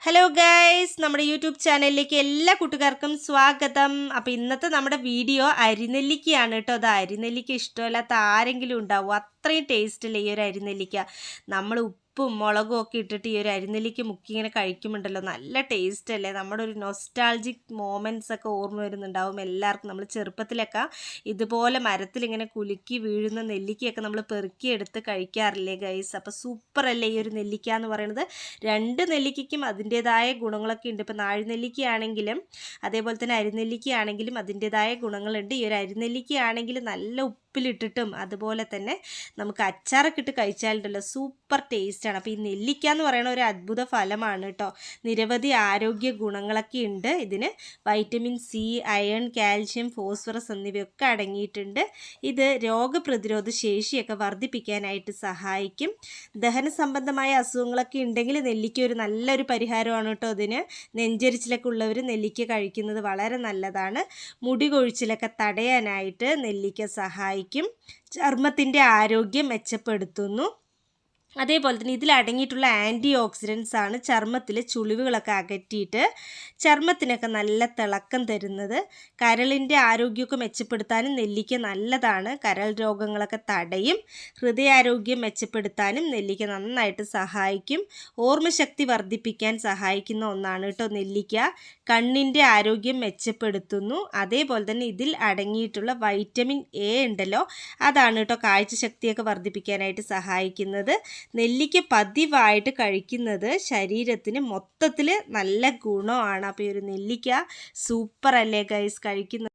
Hello guys, നമ്മുടെ YouTube ചാനലിലേക്ക് എല്ലാ കൂട്ടുകാർക്കും സ്വാഗതം. അപ്പോൾ ഇന്നത്തെ നമ്മുടെ വീഡിയോ അരിനെല്ലിക്കയാണ് കേട്ടോ. അത് അരിനെല്ലിക്ക ഇഷ്ടമല്ലാത്ത ആരെങ്കിലും ഉണ്ടാവും? അത്രയും ടേസ്റ്റില്ല ഈ ഒരു അരിനെല്ലിക്ക. നമ്മൾ ഉപ്പും മുളകും ഒക്കെ ഇട്ടിട്ട് ഈ ഒരു അരിനെല്ലിക്ക മുക്കി ഇങ്ങനെ കഴിക്കുമ്പോണ്ടല്ലോ, നല്ല ടേസ്റ്റ് അല്ലേ. നമ്മുടെ ഒരു നൊസ്റ്റാൾജിക് മൊമെൻറ്റ്സ് ഒക്കെ ഓർമ്മ വരുന്നുണ്ടാവും എല്ലാവർക്കും. നമ്മൾ ചെറുപ്പത്തിലൊക്കെ ഇതുപോലെ മരത്തിലിങ്ങനെ കുലുക്കി വീഴുന്ന നെല്ലിക്കയൊക്കെ നമ്മൾ പെറുക്കിയെടുത്ത് കഴിക്കാറില്ലേ ഗൈസ്? അപ്പോൾ സൂപ്പർ അല്ലേ ഈ ഒരു നെല്ലിക്ക എന്ന് പറയുന്നത്. രണ്ട് നെല്ലിക്കയ്ക്കും അതിൻ്റേതായ ഗുണങ്ങളൊക്കെ ഉണ്ട്. ഇപ്പോൾ നാഴുനെല്ലിക്കയാണെങ്കിലും അതേപോലെ തന്നെ അരിനെല്ലിക്കയാണെങ്കിലും അതിൻ്റേതായ ഗുണങ്ങളുണ്ട്. ഈ ഒരു അരിനെല്ലിക്കയാണെങ്കിൽ നല്ല ഉപ്പിലിട്ടിട്ടും അതുപോലെ തന്നെ നമുക്ക് അച്ചാറൊക്കെ ഇട്ട് കഴിച്ചാലുണ്ടല്ലോ സൂപ്പർ ടേസ്റ്റാണ്. അപ്പോൾ ഈ നെല്ലിക്ക എന്ന് പറയുന്ന ഒരു അത്ഭുത ഫലമാണ് കേട്ടോ. നിരവധി ആരോഗ്യ ഗുണങ്ങളൊക്കെ ഉണ്ട് ഇതിന്. Vitamin C, iron, calcium, phosphorus എന്നിവയൊക്കെ അടങ്ങിയിട്ടുണ്ട്. ഇത് രോഗപ്രതിരോധ ശേഷിയൊക്കെ വർദ്ധിപ്പിക്കാനായിട്ട് സഹായിക്കും. ദഹന സംബന്ധമായ അസുഖങ്ങളൊക്കെ ഉണ്ടെങ്കിൽ നെല്ലിക്ക ഒരു നല്ലൊരു പരിഹാരമാണ് കേട്ടോ ഇതിന്. നെഞ്ചരിച്ചിലൊക്കെ ഉള്ളവർ നെല്ലിക്ക കഴിക്കുന്നത് വളരെ നല്ലതാണ്. മുടി കൊഴിച്ചിലൊക്കെ തടയാനായിട്ട് നെല്ലിക്ക സഹായിക്കും. ചർമ്മത്തിൻ്റെ ആരോഗ്യം മെച്ചപ്പെടുത്തുന്നു. അതേപോലെ തന്നെ ഇതിൽ അടങ്ങിയിട്ടുള്ള ആൻറ്റി ഓക്സിഡൻസ് ആണ് ചർമ്മത്തിലെ ചുളിവുകളൊക്കെ അകറ്റിയിട്ട് ചർമ്മത്തിനൊക്കെ നല്ല തിളക്കം തരുന്നത്. കരളിൻ്റെ ആരോഗ്യമൊക്കെ മെച്ചപ്പെടുത്താനും നെല്ലിക്ക നല്ലതാണ്. കരൾ രോഗങ്ങളൊക്കെ തടയും. ഹൃദയാരോഗ്യം മെച്ചപ്പെടുത്താനും നെല്ലിക്ക നന്നായിട്ട് സഹായിക്കും. ഓർമ്മശക്തി വർദ്ധിപ്പിക്കാൻ സഹായിക്കുന്ന ഒന്നാണ് കേട്ടോ നെല്ലിക്ക. കണ്ണിൻ്റെ ആരോഗ്യം മെച്ചപ്പെടുത്തുന്നു. അതേപോലെ തന്നെ ഇതിൽ അടങ്ങിയിട്ടുള്ള വൈറ്റമിൻ എ ഉണ്ടല്ലോ, അതാണ് കേട്ടോ കാഴ്ചശക്തിയൊക്കെ വർദ്ധിപ്പിക്കാനായിട്ട് സഹായിക്കുന്നത്. നെല്ലിക്ക പതിവായിട്ട് കഴിക്കുന്നത് ശരീരത്തിന് മൊത്തത്തിൽ നല്ല ഗുണമാണ്. അപ്പോൾ ഈ ഒരു നെല്ലിക്ക സൂപ്പർ അല്ലേ ഗൈസ് കഴിക്കുന്നത്.